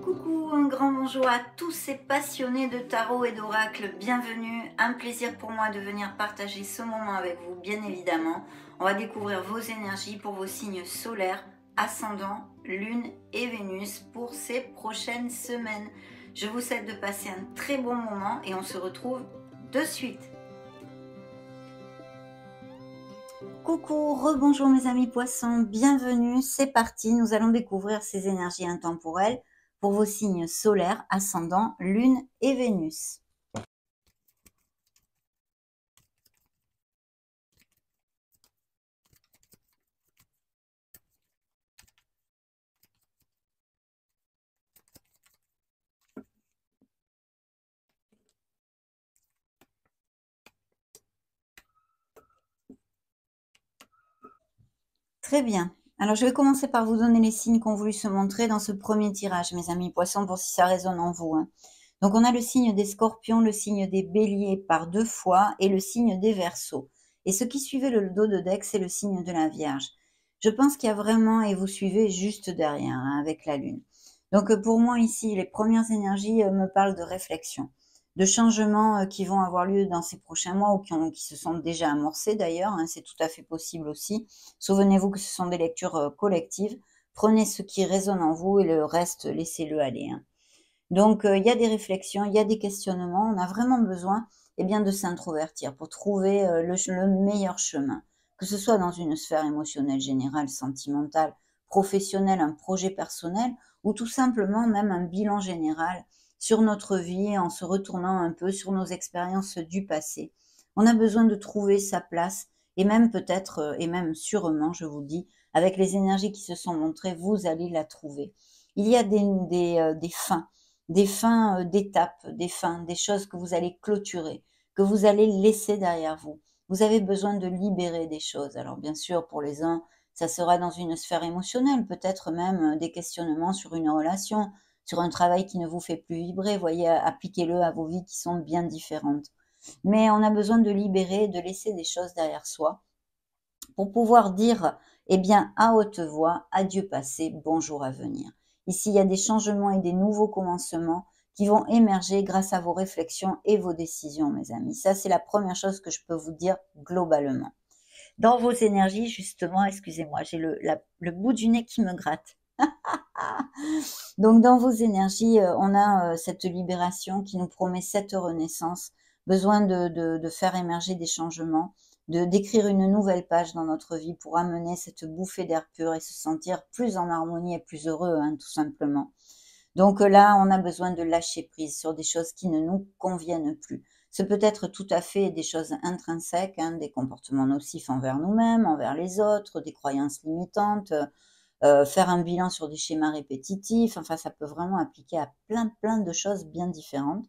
Coucou, un grand bonjour à tous ces passionnés de tarot et d'oracle, bienvenue, un plaisir pour moi de venir partager ce moment avec vous, bien évidemment. On va découvrir vos énergies pour vos signes solaires, ascendant, lune et Vénus pour ces prochaines semaines. Je vous souhaite de passer un très bon moment et on se retrouve de suite. Coucou, rebonjour mes amis poissons, bienvenue, c'est parti, nous allons découvrir ces énergies intemporelles pour vos signes solaires, ascendant, lune et Vénus. Très bien. Alors, je vais commencer par vous donner les signes qui ont voulu se montrer dans ce premier tirage, mes amis poissons, pour si ça résonne en vous. Donc, on a le signe des scorpions, le signe des béliers par 2 fois et le signe des verseaux. Et ce qui suivait le dos de deck, c'est le signe de la Vierge. Je pense qu'il y a vraiment, et vous suivez juste derrière, avec la Lune. Donc, pour moi, ici, les premières énergies me parlent de réflexion, de changements qui vont avoir lieu dans ces prochains mois ou qui se sont déjà amorcés d'ailleurs, c'est tout à fait possible aussi. Souvenez-vous que ce sont des lectures collectives. Prenez ce qui résonne en vous et le reste, laissez-le aller. Donc, il y a des réflexions, il y a des questionnements. On a vraiment besoin de s'introvertir pour trouver le meilleur chemin, que ce soit dans une sphère émotionnelle générale, sentimentale, professionnelle, un projet personnel ou tout simplement même un bilan général sur notre vie en se retournant un peu sur nos expériences du passé. On a besoin de trouver sa place et même peut-être, et même sûrement, je vous dis, avec les énergies qui se sont montrées, vous allez la trouver. Il y a des fins d'étapes, des fins, des choses que vous allez clôturer, que vous allez laisser derrière vous. Vous avez besoin de libérer des choses. Alors bien sûr, pour les uns, ça sera dans une sphère émotionnelle, peut-être même des questionnements sur une relation, sur un travail qui ne vous fait plus vibrer. Voyez, appliquez-le à vos vies qui sont bien différentes. Mais on a besoin de libérer, de laisser des choses derrière soi pour pouvoir dire, à haute voix, adieu passé, bonjour à venir. Ici, il y a des changements et des nouveaux commencements qui vont émerger grâce à vos réflexions et vos décisions, mes amis. Ça, c'est la première chose que je peux vous dire globalement. Dans vos énergies, justement, excusez-moi, j'ai le bout du nez qui me gratte. Donc, dans vos énergies, on a cette libération qui nous promet cette renaissance, besoin de faire émerger des changements, d'écrire une nouvelle page dans notre vie pour amener cette bouffée d'air pur et se sentir plus en harmonie et plus heureux, tout simplement. Donc là, on a besoin de lâcher prise sur des choses qui ne nous conviennent plus. Ce peut être tout à fait des choses intrinsèques, des comportements nocifs envers nous-mêmes, envers les autres, des croyances limitantes, faire un bilan sur des schémas répétitifs. Enfin, ça peut vraiment appliquer à plein de choses bien différentes.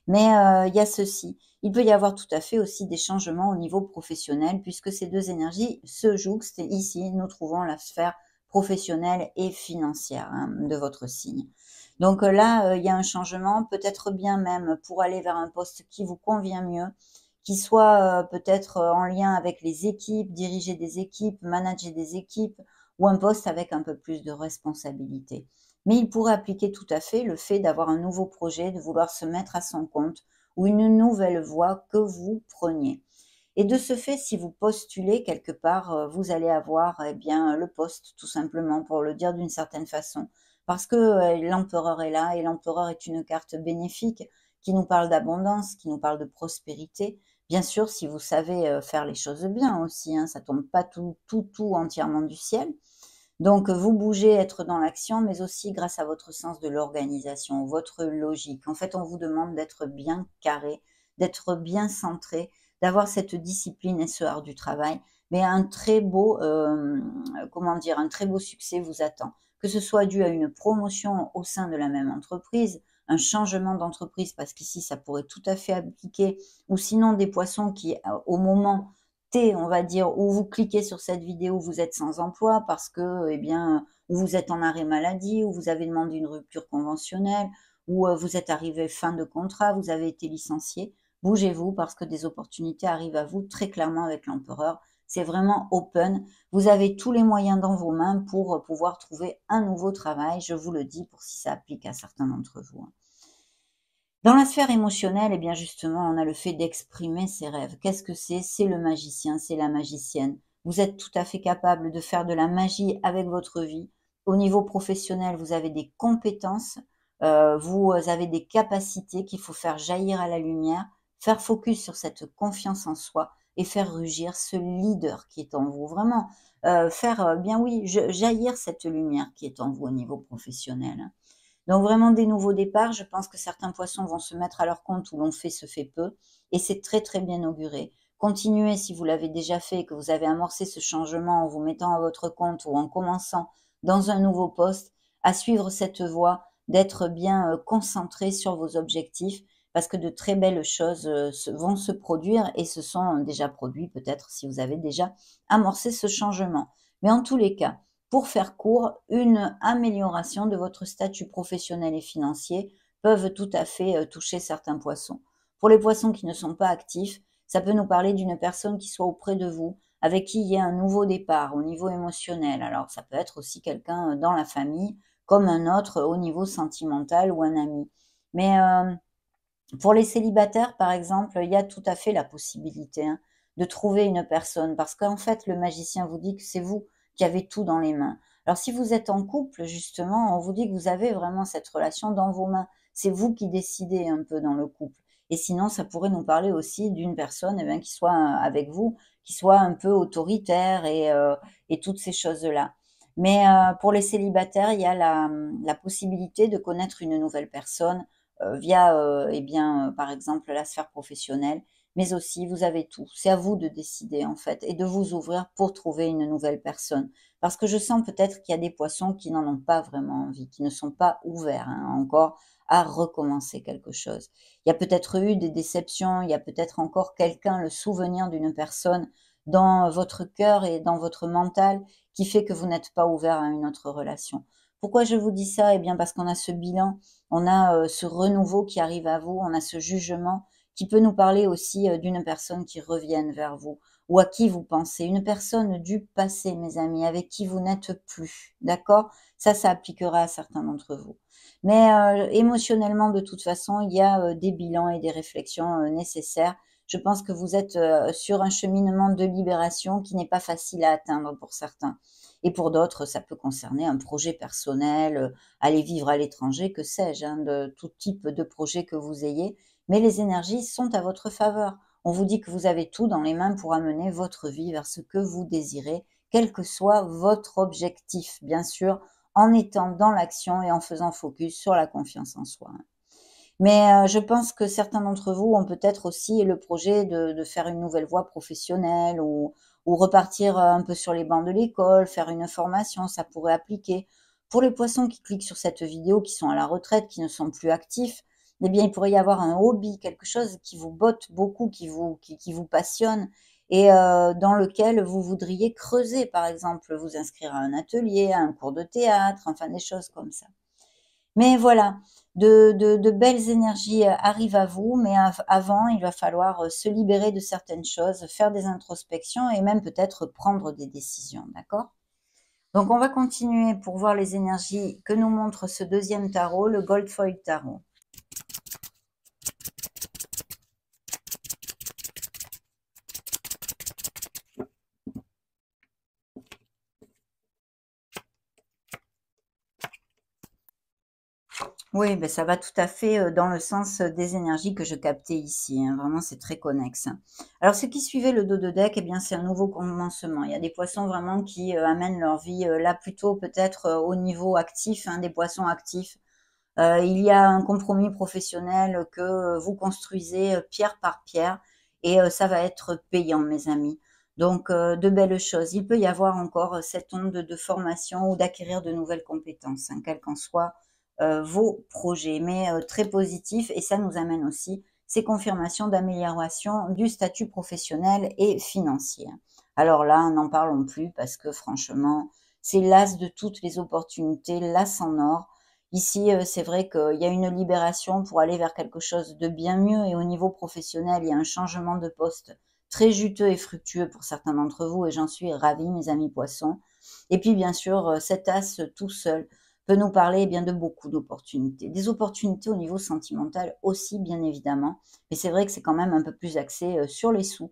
Mais il y a ceci. Il peut y avoir tout à fait aussi des changements au niveau professionnel puisque ces deux énergies se jouxtent. Ici, nous trouvons la sphère professionnelle et financière de votre signe. Donc là, il y a un changement, peut-être bien même pour aller vers un poste qui vous convient mieux, qui soit peut-être en lien avec les équipes, diriger des équipes, manager des équipes, ou un poste avec un peu plus de responsabilité. Mais il pourrait appliquer tout à fait le fait d'avoir un nouveau projet, de vouloir se mettre à son compte ou une nouvelle voie que vous preniez. Et de ce fait, si vous postulez quelque part, vous allez avoir le poste tout simplement pour le dire d'une certaine façon. Parce que l'empereur est là et l'empereur est une carte bénéfique qui nous parle d'abondance, qui nous parle de prospérité. Bien sûr, si vous savez faire les choses bien aussi, ça tombe pas tout entièrement du ciel. Donc, vous bougez, être dans l'action, mais aussi grâce à votre sens de l'organisation, votre logique. En fait, on vous demande d'être bien carré, d'être bien centré, d'avoir cette discipline et ce art du travail. Mais un très beau, un très beau succès vous attend. Que ce soit dû à une promotion au sein de la même entreprise, un changement d'entreprise, parce qu'ici, ça pourrait tout à fait appliquer, ou sinon des poissons qui, au moment on va dire, où vous cliquez sur cette vidéo, vous êtes sans emploi parce que, ou vous êtes en arrêt maladie, ou vous avez demandé une rupture conventionnelle, ou vous êtes arrivé fin de contrat, vous avez été licencié. Bougez-vous parce que des opportunités arrivent à vous très clairement avec l'empereur. c'est vraiment open. Vous avez tous les moyens dans vos mains pour pouvoir trouver un nouveau travail, je vous le dis, pour si ça applique à certains d'entre vous, hein. Dans la sphère émotionnelle, eh bien justement, on a le fait d'exprimer ses rêves. Qu'est-ce que c'est? C'est le magicien, c'est la magicienne. Vous êtes tout à fait capable de faire de la magie avec votre vie. Au niveau professionnel, vous avez des compétences, vous avez des capacités qu'il faut faire jaillir à la lumière, faire focus sur cette confiance en soi et faire rugir ce leader qui est en vous. Vraiment, faire, bien oui, jaillir cette lumière qui est en vous au niveau professionnel, hein. Donc vraiment des nouveaux départs, je pense que certains poissons vont se mettre à leur compte où l'on fait se fait peu et c'est très, très bien auguré. Continuez si vous l'avez déjà fait et que vous avez amorcé ce changement en vous mettant à votre compte ou en commençant dans un nouveau poste, à suivre cette voie, d'être bien, concentré sur vos objectifs parce que de très belles choses, vont se produire et se sont déjà produits peut-être si vous avez déjà amorcé ce changement. Mais en tous les cas, pour faire court, une amélioration de votre statut professionnel et financier peuvent tout à fait toucher certains poissons. Pour les poissons qui ne sont pas actifs, ça peut nous parler d'une personne qui soit auprès de vous, avec qui il y a un nouveau départ au niveau émotionnel. Alors ça peut être aussi quelqu'un dans la famille, comme un autre au niveau sentimental ou un ami. Mais pour les célibataires, par exemple, il y a tout à fait la possibilité, hein, de trouver une personne parce qu'en fait, le magicien vous dit que c'est vous qui avez tout dans les mains. Alors si vous êtes en couple, justement, on vous dit que vous avez vraiment cette relation dans vos mains. C'est vous qui décidez un peu dans le couple. Et sinon, ça pourrait nous parler aussi d'une personne, eh bien, qui soit avec vous, qui soit un peu autoritaire et toutes ces choses-là. Mais pour les célibataires, il y a la possibilité de connaître une nouvelle personne via, eh bien, par exemple, la sphère professionnelle, mais aussi vous avez tout. C'est à vous de décider, en fait, et de vous ouvrir pour trouver une nouvelle personne. Parce que je sens peut-être qu'il y a des poissons qui n'en ont pas vraiment envie, qui ne sont pas ouverts, hein, encore à recommencer quelque chose. Il y a peut-être eu des déceptions, il y a peut-être encore quelqu'un, le souvenir d'une personne dans votre cœur et dans votre mental qui fait que vous n'êtes pas ouvert à une autre relation. Pourquoi je vous dis ça? Eh bien, parce qu'on a ce bilan, on a ce renouveau qui arrive à vous, on a ce jugement qui peut nous parler aussi d'une personne qui revienne vers vous ou à qui vous pensez, une personne du passé, mes amis, avec qui vous n'êtes plus, d'accord? Ça appliquera à certains d'entre vous. Mais émotionnellement, de toute façon, il y a des bilans et des réflexions nécessaires. Je pense que vous êtes sur un cheminement de libération qui n'est pas facile à atteindre pour certains. Et pour d'autres, ça peut concerner un projet personnel, aller vivre à l'étranger, que sais-je, hein, de tout type de projet que vous ayez. Mais les énergies sont à votre faveur. On vous dit que vous avez tout dans les mains pour amener votre vie vers ce que vous désirez, quel que soit votre objectif, bien sûr, en étant dans l'action et en faisant focus sur la confiance en soi. Mais je pense que certains d'entre vous ont peut-être aussi le projet de faire une nouvelle voie professionnelle ou repartir un peu sur les bancs de l'école, faire une formation, ça pourrait appliquer. Pour les poissons qui cliquent sur cette vidéo, qui sont à la retraite, qui ne sont plus actifs, eh bien, il pourrait y avoir un hobby, quelque chose qui vous botte beaucoup, qui vous passionne et dans lequel vous voudriez creuser, par exemple, vous inscrire à un atelier, à un cours de théâtre, enfin des choses comme ça. Mais voilà, de belles énergies arrivent à vous, mais avant, il va falloir se libérer de certaines choses, faire des introspections et même peut-être prendre des décisions, d'accord? Donc, on va continuer pour voir les énergies que nous montre ce deuxième tarot, le Gold Foil Tarot. Oui, ben ça va tout à fait, dans le sens, des énergies que je captais ici, hein. Vraiment, c'est très connexe, hein. Alors ce qui suivait le dos de deck, eh bien, c'est un nouveau commencement. Il y a des poissons vraiment qui, amènent leur vie, là plutôt peut-être, au niveau actif, hein, des poissons actifs. Il y a un compromis professionnel que vous construisez, pierre par pierre et ça va être payant, mes amis. Donc de belles choses. Il peut y avoir encore, cette onde de formation ou d'acquérir de nouvelles compétences, hein, quels qu'en soient, vos projets, mais très positifs et ça nous amène aussi ces confirmations d'amélioration du statut professionnel et financier. Alors là, n'en parlons plus parce que franchement, c'est l'as de toutes les opportunités, l'as en or. Ici, c'est vrai qu'il y a une libération pour aller vers quelque chose de bien mieux et au niveau professionnel, il y a un changement de poste. très juteux et fructueux pour certains d'entre vous et j'en suis ravie, mes amis poissons. Et puis, bien sûr, cet as tout seul peut nous parler bien de beaucoup d'opportunités. Des opportunités au niveau sentimental aussi, bien évidemment, mais c'est vrai que c'est quand même un peu plus axé sur les sous.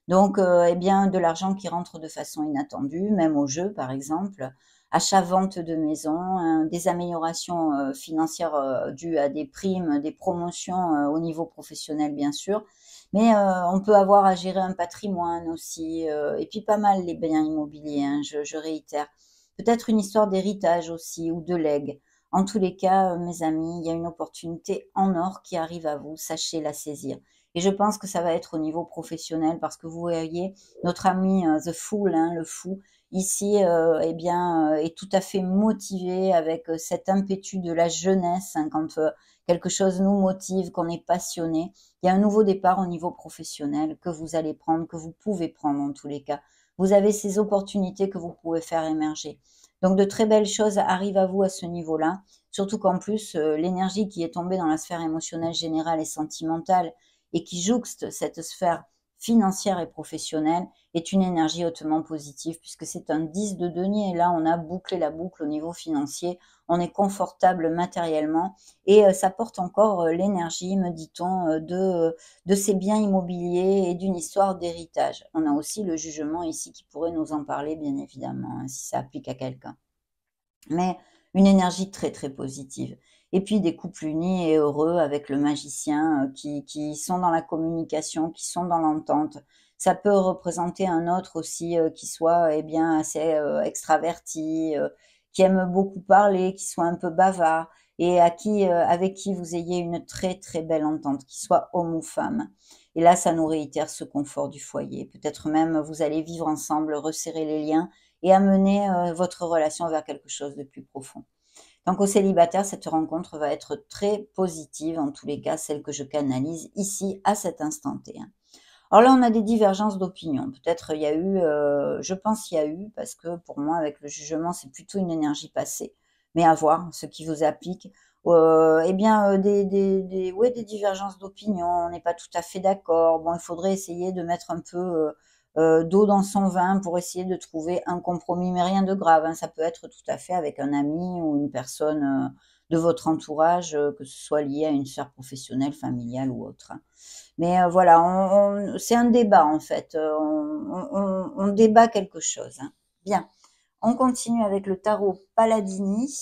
Donc, eh bien, de l'argent qui rentre de façon inattendue, même au jeu, par exemple, achat-vente de maison, des améliorations financières dues à des primes, des promotions au niveau professionnel, bien sûr. Mais on peut avoir à gérer un patrimoine aussi, et puis pas mal les biens immobiliers, hein, je réitère. Peut-être une histoire d'héritage aussi ou de legs. En tous les cas, mes amis, il y a une opportunité en or qui arrive à vous, sachez la saisir. Et je pense que ça va être au niveau professionnel parce que vous voyez, notre ami The Fool, hein, le fou, ici, eh bien, est tout à fait motivé avec cet impétu de la jeunesse, hein, quand quelque chose nous motive, qu'on est passionné. Il y a un nouveau départ au niveau professionnel que vous allez prendre, que vous pouvez prendre en tous les cas. Vous avez ces opportunités que vous pouvez faire émerger. Donc de très belles choses arrivent à vous à ce niveau-là, surtout qu'en plus, l'énergie qui est tombée dans la sphère émotionnelle générale et sentimentale et qui jouxte cette sphère financière et professionnelle est une énergie hautement positive puisque c'est un 10 de denier. Et là, on a bouclé la boucle au niveau financier, on est confortable matériellement et ça porte encore l'énergie, me dit-on, de ces biens immobiliers et d'une histoire d'héritage. On a aussi le jugement ici qui pourrait nous en parler, bien évidemment, hein, si ça applique à quelqu'un. Mais une énergie très, très positive. Et puis des couples unis et heureux avec le magicien qui sont dans la communication, qui sont dans l'entente. Ça peut représenter un autre aussi qui soit eh bien assez extraverti, qui aime beaucoup parler, qui soit un peu bavard et avec qui vous ayez une très très belle entente, qu'il soit homme ou femme. Et là, ça nous réitère ce confort du foyer. Peut-être même vous allez vivre ensemble, resserrer les liens et amener votre relation vers quelque chose de plus profond. Donc aux célibataires, cette rencontre va être très positive, en tous les cas, celle que je canalise ici à cet instant T, hein. Alors là, on a des divergences d'opinion. Peut-être il y a eu, je pense il y a eu, parce que pour moi, avec le jugement, c'est plutôt une énergie passée. Mais à voir ce qui vous applique. Eh bien, ouais, des divergences d'opinion. On n'est pas tout à fait d'accord. Bon, il faudrait essayer de mettre un peu d'eau dans son vin pour essayer de trouver un compromis, mais rien de grave, hein. Ça peut être tout à fait avec un ami ou une personne de votre entourage, que ce soit lié à une sphère professionnelle, familiale ou autre, hein. Mais voilà, c'est un débat en fait. On débat quelque chose, hein. Bien, on continue avec le tarot Paladini.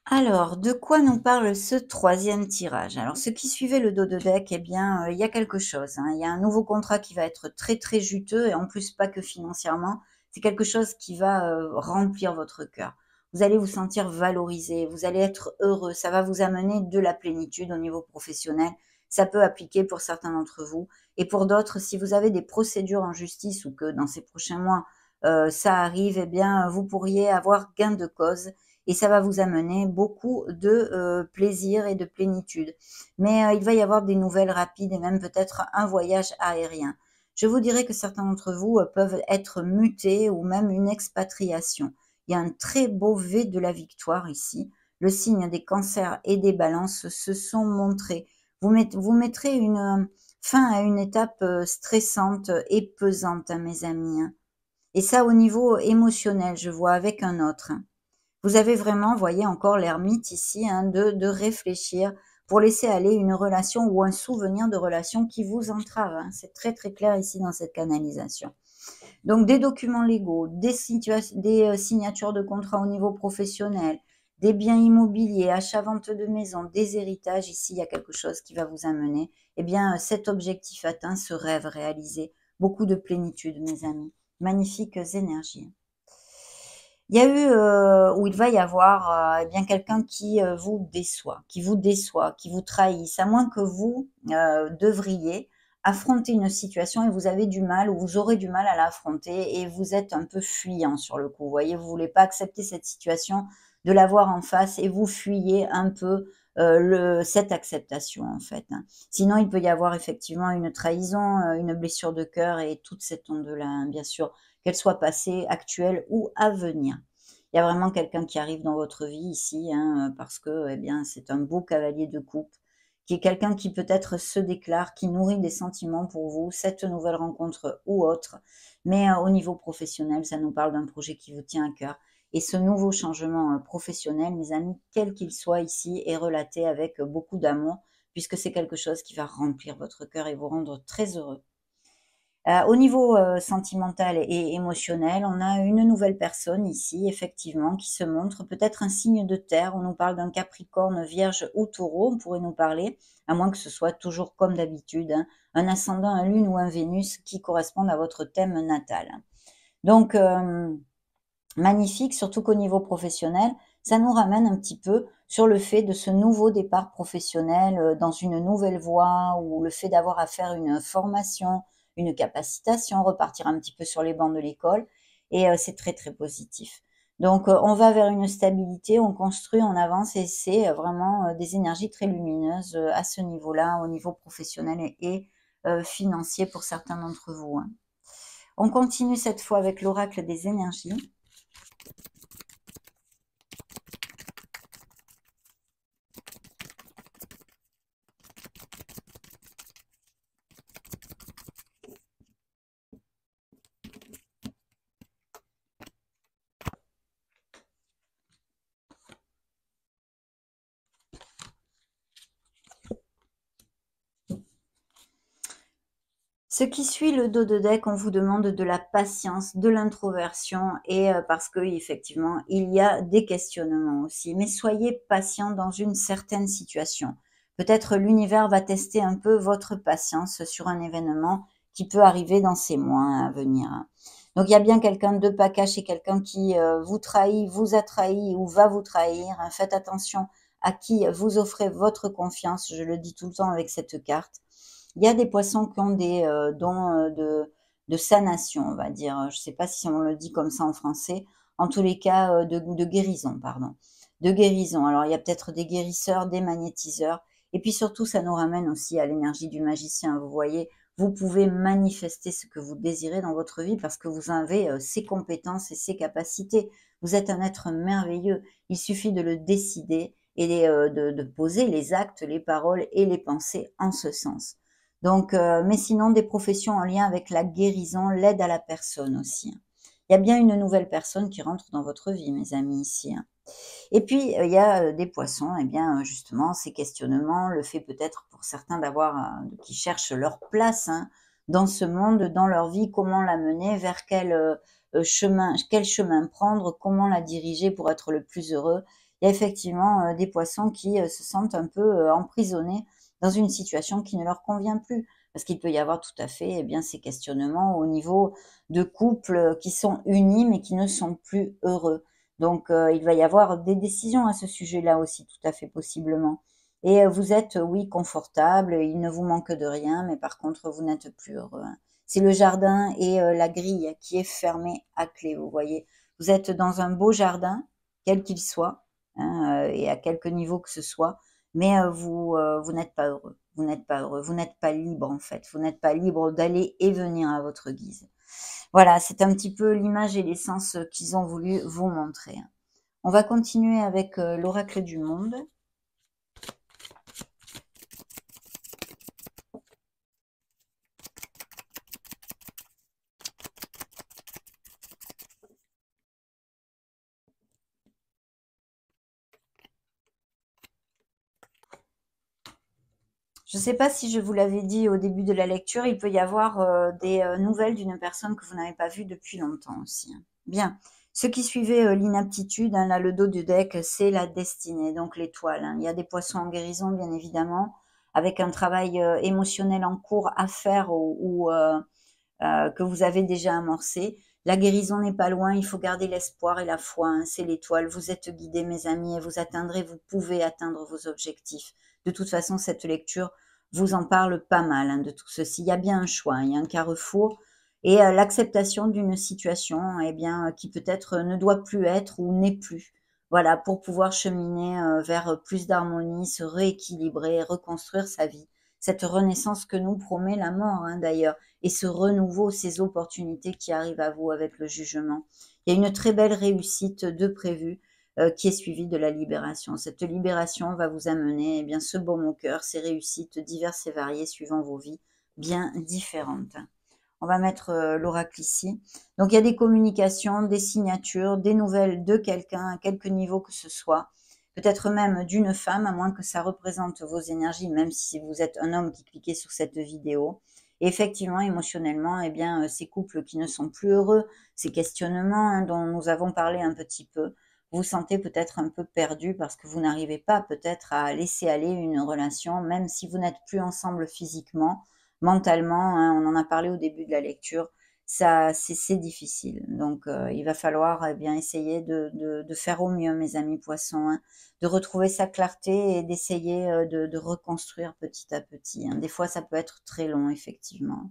Alors, de quoi nous parle ce troisième tirage? Alors, ce qui suivait le dos de deck, eh bien, il y a quelque chose, hein. Il y a un nouveau contrat qui va être très, très juteux et en plus, pas que financièrement. C'est quelque chose qui va remplir votre cœur. Vous allez vous sentir valorisé, vous allez être heureux. Ça va vous amener de la plénitude au niveau professionnel. Ça peut appliquer pour certains d'entre vous. Et pour d'autres, si vous avez des procédures en justice ou que dans ces prochains mois, ça arrive, eh bien, vous pourriez avoir gain de cause et ça va vous amener beaucoup de plaisir et de plénitude. Mais il va y avoir des nouvelles rapides et même peut-être un voyage aérien. Je vous dirais que certains d'entre vous peuvent être mutés ou même une expatriation. Il y a un très beau V de la victoire ici. Le signe des cancers et des balances se sont montrés. Vous mettrez une fin à une étape stressante et pesante, hein, mes amis, hein. Et ça au niveau émotionnel, je vois avec un autre, hein. Vous avez vraiment, voyez encore l'ermite ici, hein, de réfléchir pour laisser aller une relation ou un souvenir de relation qui vous entrave, hein. C'est très très clair ici dans cette canalisation. Donc des documents légaux, des signatures de contrats au niveau professionnel, des biens immobiliers, achat-vente de maison, des héritages. Ici, il y a quelque chose qui va vous amener eh bien, cet objectif atteint, ce rêve réalisé. Beaucoup de plénitude, mes amis. Magnifiques énergies. Il y a eu, ou il va y avoir, eh bien quelqu'un qui, vous déçoit, qui vous trahisse, à moins que vous, devriez affronter une situation et vous avez du mal ou vous aurez du mal à l'affronter et vous êtes un peu fuyant sur le coup. Vous voyez, vous voulez pas accepter cette situation, de la voir en face et vous fuyez un peu, cette acceptation en fait, hein. Sinon, il peut y avoir effectivement une trahison, une blessure de cœur et toute cette onde-là, hein, bien sûr, qu'elle soit passée, actuelle ou à venir. Il y a vraiment quelqu'un qui arrive dans votre vie ici, hein, parce que, eh bien, c'est un beau cavalier de coupe, qui est quelqu'un qui peut-être se déclare, qui nourrit des sentiments pour vous, cette nouvelle rencontre ou autre. Mais au niveau professionnel, ça nous parle d'un projet qui vous tient à cœur. Et ce nouveau changement professionnel, mes amis, quel qu'il soit ici, est relaté avec beaucoup d'amour, puisque c'est quelque chose qui va remplir votre cœur et vous rendre très heureux. Au niveau sentimental et émotionnel, on a une nouvelle personne ici, effectivement, qui se montre, peut-être un signe de terre. On nous parle d'un Capricorne, Vierge ou Taureau, on pourrait nous parler, à moins que ce soit toujours comme d'habitude, hein, un ascendant, un Lune ou un Vénus qui correspondent à votre thème natal. Donc, magnifique, surtout qu'au niveau professionnel, ça nous ramène un petit peu sur le fait de ce nouveau départ professionnel dans une nouvelle voie, ou le fait d'avoir à faire une formation, une capacitation, repartir un petit peu sur les bancs de l'école, et c'est très très positif. Donc on va vers une stabilité, on construit, on avance, et c'est vraiment des énergies très lumineuses à ce niveau-là, au niveau professionnel et financier pour certains d'entre vous, hein. On continue cette fois avec l'oracle des énergies. Ce qui suit le dos de deck, on vous demande de la patience, de l'introversion, et parce que effectivement, il y a des questionnements aussi. Mais soyez patient dans une certaine situation. Peut-être l'univers va tester un peu votre patience sur un événement qui peut arriver dans ces mois à venir. Donc il y a bien quelqu'un de pas caché, quelqu'un qui vous trahit, vous a trahi ou va vous trahir. Faites attention à qui vous offrez votre confiance, je le dis tout le temps avec cette carte. Il y a des poissons qui ont des dons de sanation, on va dire. Je ne sais pas si on le dit comme ça en français. En tous les cas, de guérison, pardon. De guérison. Alors, il y a peut-être des guérisseurs, des magnétiseurs. Et puis surtout, ça nous ramène aussi à l'énergie du magicien. Vous voyez, vous pouvez manifester ce que vous désirez dans votre vie parce que vous avez ces compétences et ces capacités. Vous êtes un être merveilleux. Il suffit de le décider et de poser les actes, les paroles et les pensées en ce sens. Donc, mais sinon, des professions en lien avec la guérison, l'aide à la personne aussi, hein. Il y a bien une nouvelle personne qui rentre dans votre vie, mes amis, ici, hein. Et puis, il y a des poissons, eh bien, justement, ces questionnements, le fait peut-être pour certains d'avoir, qui cherchent leur place, hein, dans ce monde, dans leur vie, comment la mener, vers quel chemin prendre, comment la diriger pour être le plus heureux. Il y a effectivement des poissons qui se sentent un peu emprisonnés dans une situation qui ne leur convient plus. Parce qu'il peut y avoir tout à fait, eh bien, ces questionnements au niveau de couples qui sont unis mais qui ne sont plus heureux. Donc, il va y avoir des décisions à ce sujet-là aussi, tout à fait possiblement. Et vous êtes, oui, confortable, il ne vous manque de rien, mais par contre, vous n'êtes plus heureux, hein. C'est le jardin et la grille qui est fermée à clé, vous voyez. Vous êtes dans un beau jardin, quel qu'il soit, hein, et à quelque niveau que ce soit, mais vous n'êtes pas heureux. Vous n'êtes pas heureux. Vous n'êtes pas libre, en fait. Vous n'êtes pas libre d'aller et venir à votre guise. Voilà, c'est un petit peu l'image et l'essence qu'ils ont voulu vous montrer. On va continuer avec l'oracle du monde. Je ne sais pas si je vous l'avais dit au début de la lecture, il peut y avoir des nouvelles d'une personne que vous n'avez pas vue depuis longtemps aussi, hein. Bien. Ce qui suivait l'inaptitude, hein, là, le dos du deck, c'est la destinée, donc l'étoile, hein. Il y a des poissons en guérison, bien évidemment, avec un travail émotionnel en cours à faire ou que vous avez déjà amorcé. La guérison n'est pas loin, il faut garder l'espoir et la foi, hein, c'est l'étoile. Vous êtes guidés, mes amis, et vous atteindrez, vous pouvez atteindre vos objectifs. De toute façon, cette lecture vous en parle pas mal, hein, de tout ceci. Il y a bien un choix, il y a un carrefour et l'acceptation d'une situation, eh bien, qui peut-être ne doit plus être ou n'est plus. voilà, pour pouvoir cheminer vers plus d'harmonie, se rééquilibrer, reconstruire sa vie. Cette renaissance que nous promet la mort, hein, d'ailleurs, et ce renouveau, ces opportunités qui arrivent à vous avec le jugement. Il y a une très belle réussite de prévue qui est suivie de la libération. Cette libération va vous amener eh bien, ce baume au cœur, ces réussites diverses et variées suivant vos vies bien différentes. On va mettre l'oracle ici. Donc, il y a des communications, des signatures, des nouvelles de quelqu'un, à quelque niveau que ce soit. Peut-être même d'une femme, à moins que ça représente vos énergies, même si vous êtes un homme qui cliquez sur cette vidéo. Et effectivement, émotionnellement, eh bien, ces couples qui ne sont plus heureux, ces questionnements hein, dont nous avons parlé un petit peu, vous sentez peut-être un peu perdu parce que vous n'arrivez pas peut-être à laisser aller une relation, même si vous n'êtes plus ensemble physiquement, mentalement, hein, on en a parlé au début de la lecture, ça c'est difficile. Donc il va falloir eh bien essayer de faire au mieux, mes amis poissons, hein, de retrouver sa clarté et d'essayer de reconstruire petit à petit. Hein. Des fois, ça peut être très long, effectivement.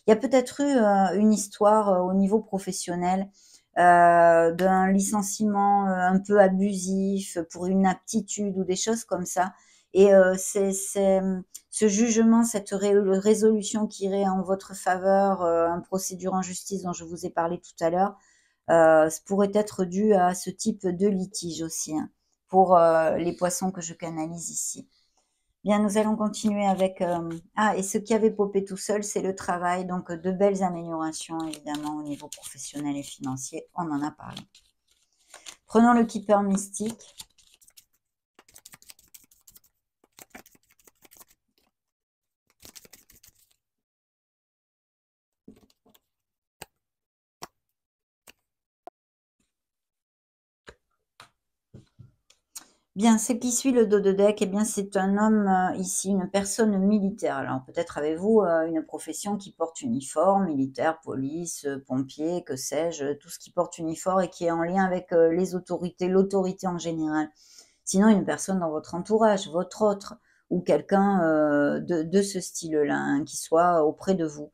Il y a peut-être eu une histoire au niveau professionnel d'un licenciement un peu abusif pour une aptitude ou des choses comme ça. Et ce jugement, cette résolution qui irait en votre faveur, une procédure en justice dont je vous ai parlé tout à l'heure, pourrait être dû à ce type de litige aussi, hein, pour les poissons que je canalise ici. Bien, nous allons continuer avec... et ce qui avait popé tout seul, c'est le travail. Donc, de belles améliorations, évidemment, au niveau professionnel et financier. On en a parlé. Prenons le keeper mystique. Bien, ce qui suit le dos de deck, eh bien, c'est un homme ici, une personne militaire. Alors, peut-être avez-vous une profession qui porte uniforme, militaire, police, pompier, que sais-je, tout ce qui porte uniforme et qui est en lien avec les autorités, l'autorité en général. Sinon, une personne dans votre entourage, votre autre, ou quelqu'un de ce style-là, hein, qui soit auprès de vous.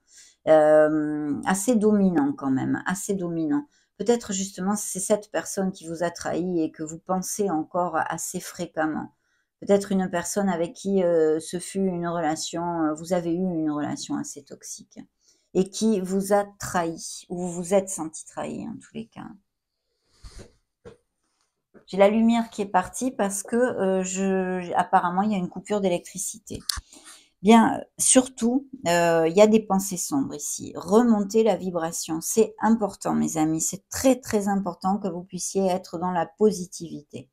Assez dominant quand même, assez dominant. Peut-être justement c'est cette personne qui vous a trahi et que vous pensez encore assez fréquemment. Peut-être une personne avec qui ce fut une relation, vous avez eu une relation assez toxique et qui vous a trahi ou vous vous êtes senti trahi en tous les cas. J'ai la lumière qui est partie parce que apparemment il y a une coupure d'électricité. Bien, surtout, il y a des pensées sombres ici. Remonter la vibration, c'est important, mes amis. C'est très, très important que vous puissiez être dans la positivité.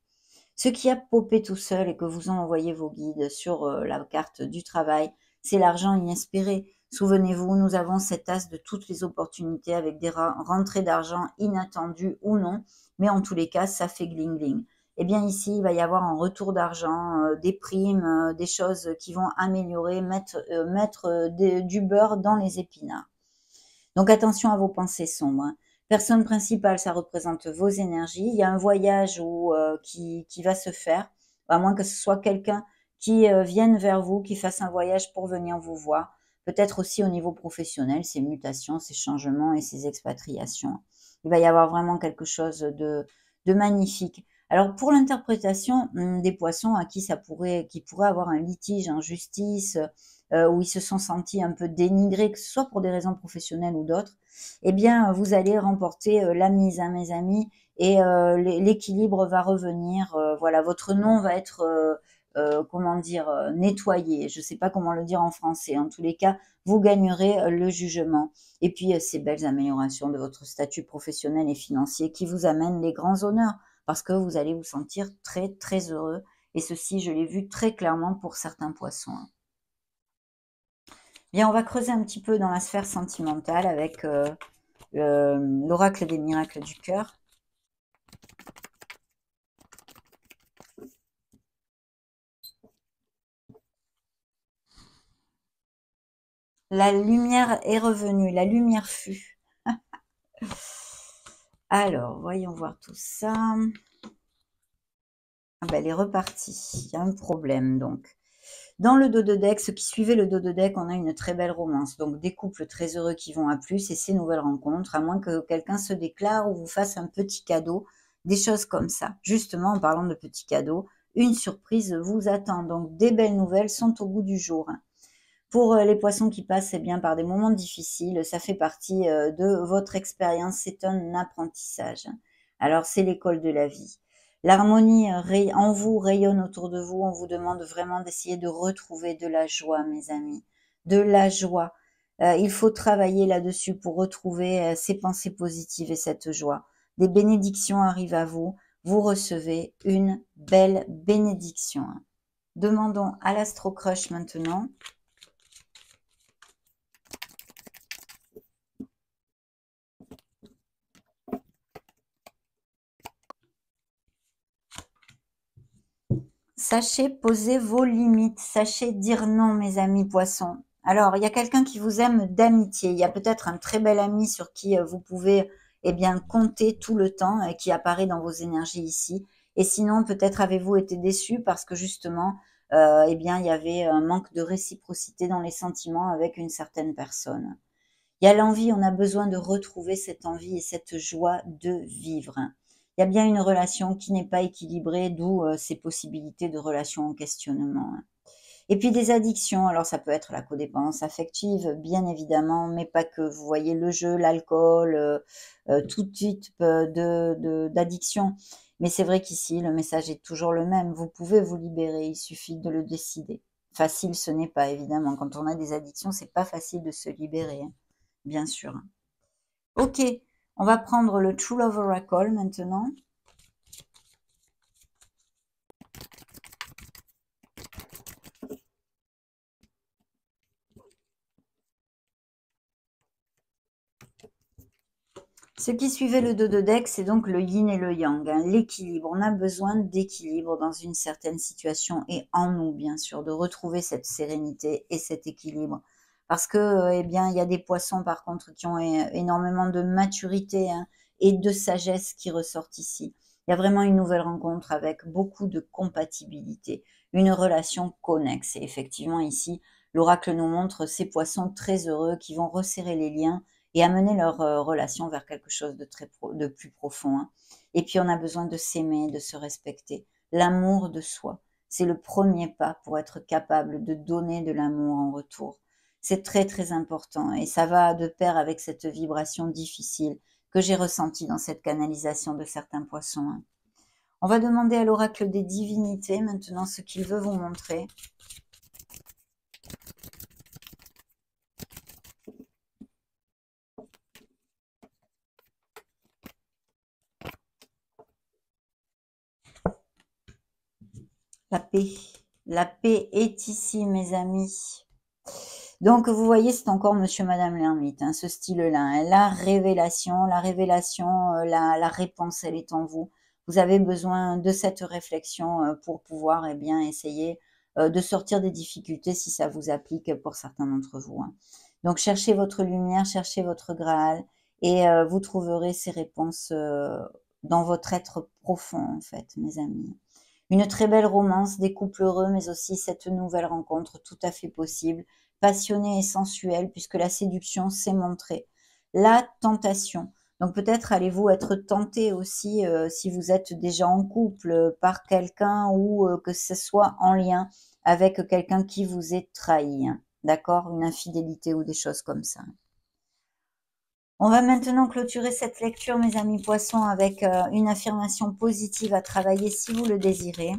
Ce qui a popé tout seul et que vous ont envoyé vos guides sur la carte du travail, c'est l'argent inespéré. Souvenez-vous, nous avons cet as de toutes les opportunités avec des rentrées d'argent inattendues ou non, mais en tous les cas, ça fait gling-gling. Eh bien ici, il va y avoir un retour d'argent, des primes, des choses qui vont améliorer, mettre du beurre dans les épinards. Donc attention à vos pensées sombres. Hein. Personne principale, ça représente vos énergies. Il y a un voyage qui va se faire, à moins que ce soit quelqu'un qui vienne vers vous, qui fasse un voyage pour venir vous voir. Peut-être aussi au niveau professionnel, ces mutations, ces changements et ces expatriations. Il va y avoir vraiment quelque chose de magnifique. Alors pour l'interprétation des poissons à qui qui pourrait avoir un litige en justice, où ils se sont sentis un peu dénigrés, que ce soit pour des raisons professionnelles ou d'autres, eh bien, vous allez remporter la mise, hein, mes amis, et l'équilibre va revenir. Voilà, votre nom va être, comment dire, nettoyé. Je ne sais pas comment le dire en français. En tous les cas, vous gagnerez le jugement. Et puis, ces belles améliorations de votre statut professionnel et financier qui vous amènent les grands honneurs, parce que vous allez vous sentir très, très heureux. Et ceci, je l'ai vu très clairement pour certains poissons. Bien, on va creuser un petit peu dans la sphère sentimentale avec l'oracle des miracles du cœur. La lumière est revenue, la lumière fut. Alors, voyons voir tout ça. Ah ben, elle est repartie. Il y a un problème, donc. Dans le dos de deck, ce qui suivait le dos de deck, on a une très belle romance. Donc, des couples très heureux qui vont à plus et ces nouvelles rencontres, à moins que quelqu'un se déclare ou vous fasse un petit cadeau. Des choses comme ça. Justement, en parlant de petits cadeaux, une surprise vous attend. Donc, des belles nouvelles sont au goût du jour. Pour les poissons qui passent bien par des moments difficiles, ça fait partie de votre expérience, c'est un apprentissage. Alors, c'est l'école de la vie. L'harmonie en vous rayonne autour de vous. On vous demande vraiment d'essayer de retrouver de la joie, mes amis. De la joie. Il faut travailler là-dessus pour retrouver ces pensées positives et cette joie. Des bénédictions arrivent à vous. Vous recevez une belle bénédiction. Demandons à l'Astro Crush maintenant. Sachez poser vos limites, sachez dire non, mes amis poissons. Alors, il y a quelqu'un qui vous aime d'amitié. Il y a peut-être un très bel ami sur qui vous pouvez bien, compter tout le temps et qui apparaît dans vos énergies ici. Et sinon, peut-être avez-vous été déçu parce que justement, bien, il y avait un manque de réciprocité dans les sentiments avec une certaine personne. Il y a l'envie, on a besoin de retrouver cette envie et cette joie de vivre. Il y a bien une relation qui n'est pas équilibrée, d'où ces possibilités de relations en questionnement. Et puis des addictions, alors ça peut être la codépendance affective, bien évidemment, mais pas que. Vous voyez le jeu, l'alcool, tout type d'addiction. Mais c'est vrai qu'ici, le message est toujours le même. Vous pouvez vous libérer, il suffit de le décider. Facile, ce n'est pas, évidemment. Quand on a des addictions, c'est pas facile de se libérer, bien sûr. Ok, on va prendre le True Love Oracle maintenant. Ce qui suivait le dos de deck, c'est donc le yin et le yang, l'équilibre. On a besoin d'équilibre dans une certaine situation et en nous, bien sûr, de retrouver cette sérénité et cet équilibre. Parce que, bien, il y a des poissons, par contre, qui ont énormément de maturité et de sagesse qui ressortent ici. Il y a vraiment une nouvelle rencontre avec beaucoup de compatibilité, une relation connexe. Et effectivement, ici, l'oracle nous montre ces poissons très heureux qui vont resserrer les liens et amener leur relation vers quelque chose de plus profond. Et puis, on a besoin de s'aimer, de se respecter. L'amour de soi, c'est le premier pas pour être capable de donner de l'amour en retour. C'est très, très important et ça va de pair avec cette vibration difficile que j'ai ressentie dans cette canalisation de certains poissons. On va demander à l'oracle des divinités maintenant ce qu'il veut vous montrer. La paix. La paix est ici, mes amis. Donc, vous voyez, c'est encore Monsieur, Madame l'ermite, ce style-là. La révélation, la réponse, elle est en vous. Vous avez besoin de cette réflexion pour pouvoir, bien, essayer de sortir des difficultés si ça vous applique pour certains d'entre vous. Donc, cherchez votre lumière, cherchez votre Graal et vous trouverez ces réponses dans votre être profond, en fait, mes amis. Une très belle romance, des couples heureux, mais aussi cette nouvelle rencontre tout à fait possible, passionnée et sensuelle, puisque la séduction s'est montrée. La tentation. Donc peut-être allez-vous être tenté aussi, si vous êtes déjà en couple, par quelqu'un ou que ce soit en lien avec quelqu'un qui vous est trahi. D'accord? Une infidélité ou des choses comme ça. On va maintenant clôturer cette lecture, mes amis poissons, avec une affirmation positive à travailler si vous le désirez.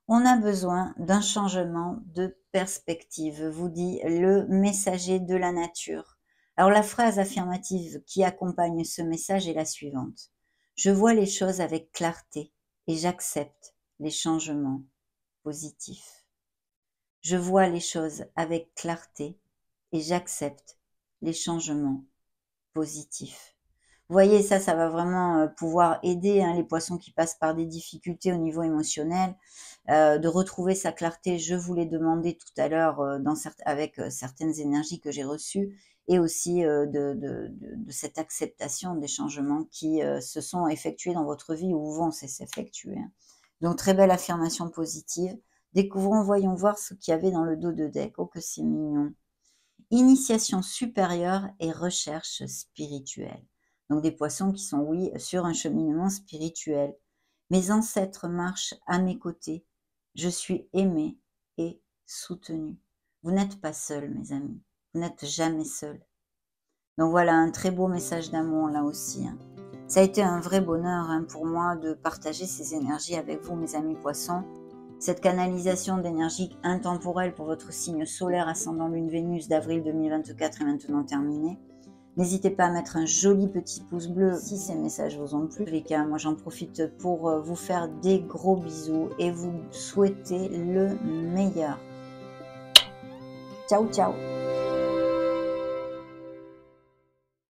On a besoin d'un changement de perspective, vous dit le messager de la nature. Alors la phrase affirmative qui accompagne ce message est la suivante. Je vois les choses avec clarté et j'accepte les changements positifs. Je vois les choses avec clarté et j'accepte les changements positifs. Vous voyez, ça va vraiment pouvoir aider les poissons qui passent par des difficultés au niveau émotionnel, de retrouver sa clarté. Je vous l'ai demandé tout à l'heure avec certaines énergies que j'ai reçues et aussi de cette acceptation des changements qui se sont effectués dans votre vie ou vont s'effectuer. Donc, très belle affirmation positive. Découvrons, voyons voir ce qu'il y avait dans le dos de deck. Oh, que c'est mignon. Initiation supérieure et recherche spirituelle. Donc des poissons qui sont, oui, sur un cheminement spirituel. Mes ancêtres marchent à mes côtés. Je suis aimé et soutenu. Vous n'êtes pas seul, mes amis. Vous n'êtes jamais seul. Donc voilà, un très beau message d'amour là aussi. Ça a été un vrai bonheur pour moi de partager ces énergies avec vous, mes amis poissons. Cette canalisation d'énergie intemporelle pour votre signe solaire ascendant Lune Vénus d'avril 2024 est maintenant terminée. N'hésitez pas à mettre un joli petit pouce bleu si ces messages vous ont plu. En tous les cas, moi j'en profite pour vous faire des gros bisous et vous souhaiter le meilleur. Ciao, ciao!